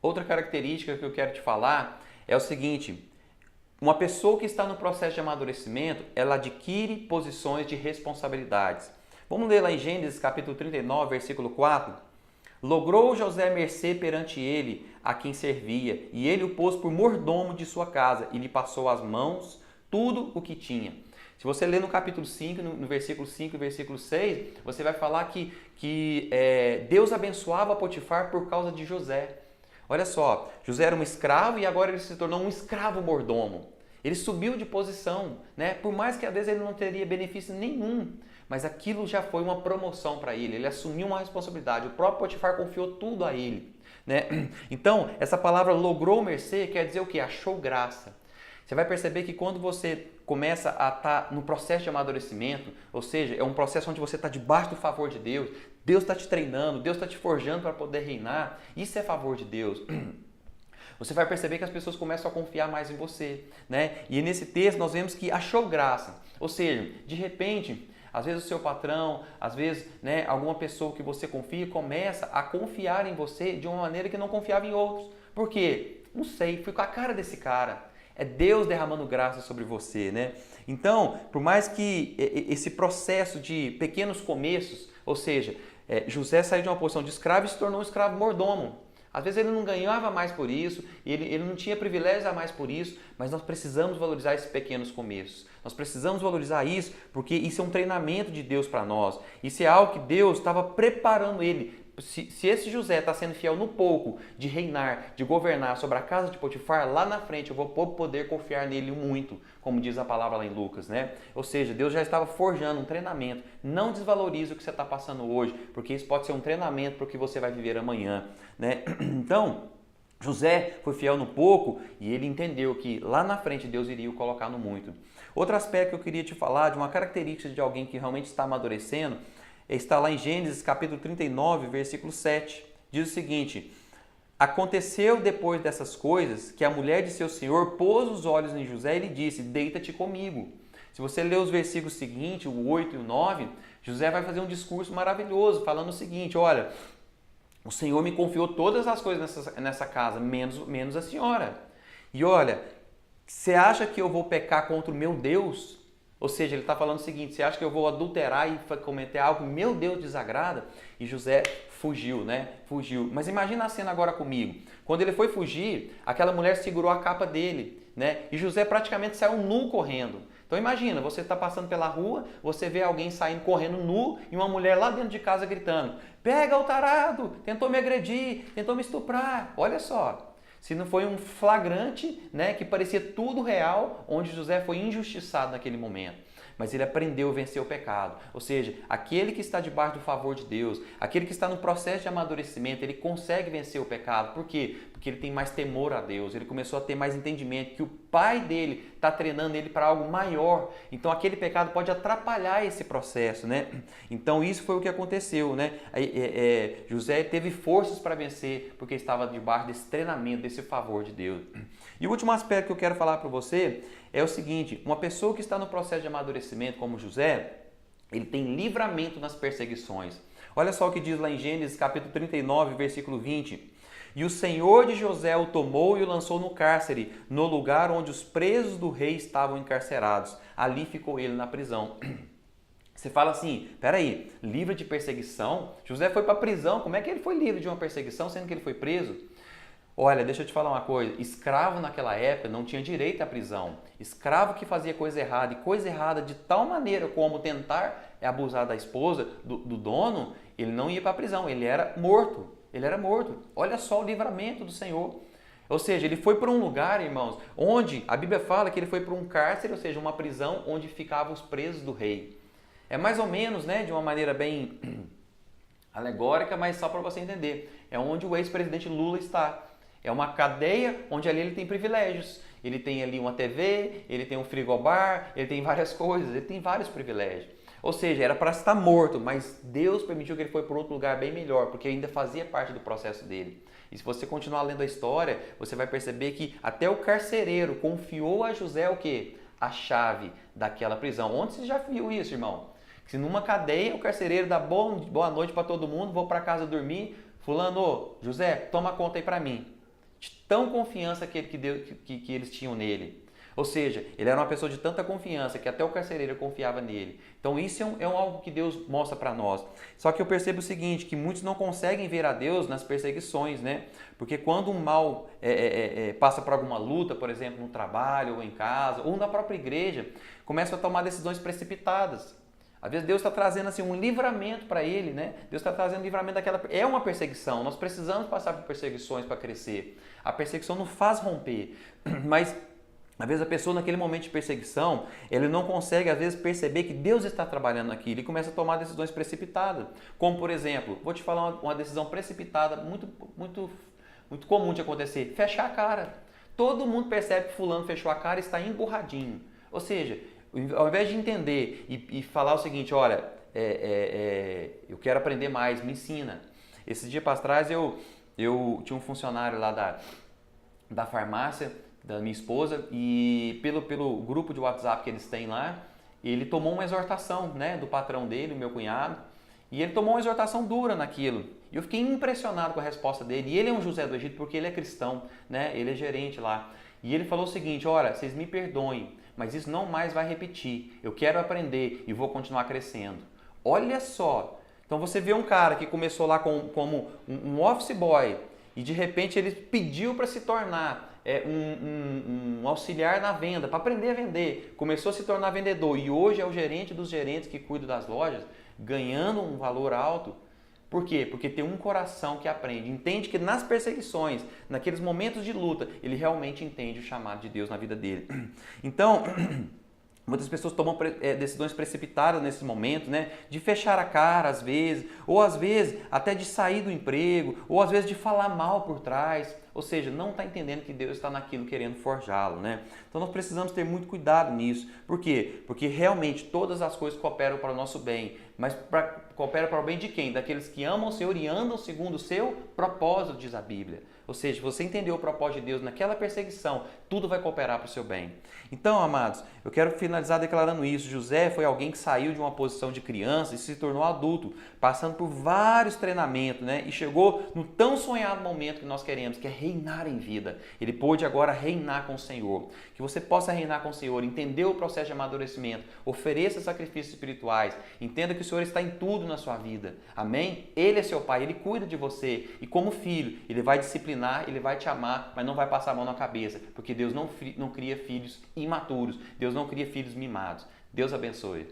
Outra característica que eu quero te falar é o seguinte: uma pessoa que está no processo de amadurecimento, ela adquire posições de responsabilidades. Vamos ler lá em Gênesis capítulo 39, versículo 4. Logrou José mercê perante ele, a quem servia, e ele o pôs por mordomo de sua casa, e lhe passou às mãos tudo o que tinha. Se você ler no capítulo 5, no versículo 5 e versículo 6, você vai falar que Deus abençoava Potifar por causa de José. Olha só, José era um escravo e agora ele se tornou um escravo mordomo. Ele subiu de posição, né? Por mais que às vezes ele não teria benefício nenhum, mas aquilo já foi uma promoção para ele. Ele assumiu uma responsabilidade. O próprio Potifar confiou tudo a ele, né? Então, essa palavra logrou mercê quer dizer o quê? Achou graça. Você vai perceber que quando você começa a estar no processo de amadurecimento, ou seja, é um processo onde você está debaixo do favor de Deus, Deus está te treinando, Deus está te forjando para poder reinar, isso é favor de Deus. Você vai perceber que as pessoas começam a confiar mais em você, né? E nesse texto nós vemos que achou graça, ou seja, de repente, às vezes o seu patrão, às vezes, né, alguma pessoa que você confia começa a confiar em você de uma maneira que não confiava em outros. Por quê? Não sei, fui com a cara desse cara. É Deus derramando graça sobre você, né? Então, por mais que esse processo de pequenos começos, ou seja, José saiu de uma posição de escravo e se tornou um escravo mordomo. Às vezes ele não ganhava mais por isso, ele não tinha privilégios a mais por isso, mas nós precisamos valorizar esses pequenos começos. Nós precisamos valorizar isso porque isso é um treinamento de Deus para nós. Isso é algo que Deus estava preparando ele. Se esse José está sendo fiel no pouco de reinar, de governar sobre a casa de Potifar, lá na frente eu vou poder confiar nele muito, como diz a palavra lá em Lucas, né? Ou seja, Deus já estava forjando um treinamento. Não desvalorize o que você está passando hoje, porque isso pode ser um treinamento para o que você vai viver amanhã, né? Então, José foi fiel no pouco e ele entendeu que lá na frente Deus iria o colocar no muito. Outro aspecto que eu queria te falar, de uma característica de alguém que realmente está amadurecendo, está lá em Gênesis capítulo 39, versículo 7. Diz o seguinte: aconteceu depois dessas coisas que a mulher de seu senhor pôs os olhos em José e lhe disse: deita-te comigo. Se você ler os versículos seguintes, o 8 e o 9, José vai fazer um discurso maravilhoso, falando o seguinte: olha, o Senhor me confiou todas as coisas nessa casa, menos a senhora. E olha, você acha que eu vou pecar contra o meu Deus? Ou seja, ele está falando o seguinte: você acha que eu vou adulterar e cometer algo que meu Deus desagrada? E José fugiu, né? Fugiu. Mas imagina a cena agora comigo. Quando ele foi fugir, aquela mulher segurou a capa dele, né? E José praticamente saiu nu correndo. Então imagina, você está passando pela rua, você vê alguém saindo correndo nu e uma mulher lá dentro de casa gritando: pega o tarado, tentou me agredir, tentou me estuprar. Olha só. Se não foi um flagrante, né, que parecia tudo real, onde José foi injustiçado naquele momento. Mas ele aprendeu a vencer o pecado. Ou seja, aquele que está debaixo do favor de Deus, aquele que está no processo de amadurecimento, ele consegue vencer o pecado. Por quê? Porque ele tem mais temor a Deus, ele começou a ter mais entendimento que o pai dele está treinando ele para algo maior. Então aquele pecado pode atrapalhar esse processo, né? Então isso foi o que aconteceu, né? José teve forças para vencer porque estava debaixo desse treinamento, desse favor de Deus. E o último aspecto que eu quero falar para você é o seguinte: uma pessoa que está no processo de amadurecimento como José, ele tem livramento nas perseguições. Olha só o que diz lá em Gênesis capítulo 39, versículo 20. E o Senhor de José o tomou e o lançou no cárcere, no lugar onde os presos do rei estavam encarcerados. Ali ficou ele na prisão. Você fala assim: peraí, livre de perseguição? José foi para a prisão, como é que ele foi livre de uma perseguição sendo que ele foi preso? Olha, deixa eu te falar uma coisa: escravo naquela época não tinha direito à prisão. Escravo que fazia coisa errada, e coisa errada de tal maneira como tentar abusar da esposa, do dono, ele não ia para a prisão, ele era morto. Ele era morto. Olha só o livramento do Senhor. Ou seja, ele foi para um lugar, irmãos, onde a Bíblia fala que ele foi para um cárcere, ou seja, uma prisão onde ficavam os presos do rei. É mais ou menos, né, de uma maneira bem alegórica, mas só para você entender. É onde o ex-presidente Lula está. É uma cadeia onde ali ele tem privilégios. Ele tem ali uma TV, ele tem um frigobar, ele tem várias coisas, ele tem vários privilégios. Ou seja, era para estar morto, mas Deus permitiu que ele foi para outro lugar bem melhor, porque ainda fazia parte do processo dele. E se você continuar lendo a história, você vai perceber que até o carcereiro confiou a José o quê? A chave daquela prisão. Onde você já viu isso, irmão? Se numa cadeia o carcereiro dá boa noite para todo mundo, vou para casa dormir, fulano, José, toma conta aí para mim. de tão confiança que eles tinham nele. Ou seja, ele era uma pessoa de tanta confiança que até o carcereiro confiava nele. Então isso é algo que Deus mostra para nós. Só que eu percebo o seguinte, que muitos não conseguem ver a Deus nas perseguições, né? Porque quando um mal passa por alguma luta, por exemplo, no trabalho ou em casa, ou na própria igreja, começa a tomar decisões precipitadas. Às vezes Deus está trazendo assim, um livramento para ele, né? Deus está trazendo livramento daquela... É uma perseguição, nós precisamos passar por perseguições para crescer. A perseguição não faz romper, mas... Às vezes a pessoa naquele momento de perseguição, ele não consegue às vezes perceber que Deus está trabalhando naquilo e começa a tomar decisões precipitadas. Como por exemplo, vou te falar uma decisão precipitada muito comum de acontecer, fechar a cara. Todo mundo percebe que fulano fechou a cara e está emburradinho. Ou seja, ao invés de entender e falar o seguinte, olha, eu quero aprender mais, me ensina. Esse dia para trás eu tinha um funcionário lá da farmácia, da minha esposa, e pelo grupo de WhatsApp que eles têm lá, ele tomou uma exortação, né, do patrão dele, o meu cunhado, e ele tomou uma exortação dura naquilo. E eu fiquei impressionado com a resposta dele. E ele é um José do Egito porque ele é cristão, né, ele é gerente lá. E ele falou o seguinte, olha, vocês me perdoem, mas isso não mais vai repetir. Eu quero aprender e vou continuar crescendo. Olha só, então você vê um cara que começou lá como um office boy e de repente ele pediu para se tornar um auxiliar na venda, para aprender a vender. Começou a se tornar vendedor e hoje é o gerente dos gerentes que cuida das lojas, ganhando um valor alto. Por quê? Porque tem um coração que aprende, entende que nas perseguições, naqueles momentos de luta, ele realmente entende o chamado de Deus na vida dele. Então, muitas pessoas tomam decisões precipitadas nesse momento, né? De fechar a cara às vezes, ou às vezes até de sair do emprego, ou às vezes de falar mal por trás. Ou seja, não está entendendo que Deus está naquilo querendo forjá-lo, né? Então nós precisamos ter muito cuidado nisso. Por quê? Porque realmente todas as coisas cooperam para o nosso bem. Mas coopera para o bem de quem? Daqueles que amam o Senhor e andam segundo o seu propósito, diz a Bíblia. Ou seja, se você entendeu o propósito de Deus naquela perseguição, tudo vai cooperar para o seu bem. Então, amados, eu quero finalizar declarando isso. José foi alguém que saiu de uma posição de criança e se tornou adulto, passando por vários treinamentos, né? E chegou no tão sonhado momento que nós queremos, que é reinar em vida. Ele pôde agora reinar com o Senhor. Que você possa reinar com o Senhor, entender o processo de amadurecimento, ofereça sacrifícios espirituais, entenda que o Senhor está em tudo na sua vida. Amém? Ele é seu Pai, Ele cuida de você. E como filho, Ele vai disciplinar, Ele vai te amar, mas não vai passar a mão na cabeça, porque Deus não cria filhos imaturos, Deus não cria filhos mimados. Deus abençoe.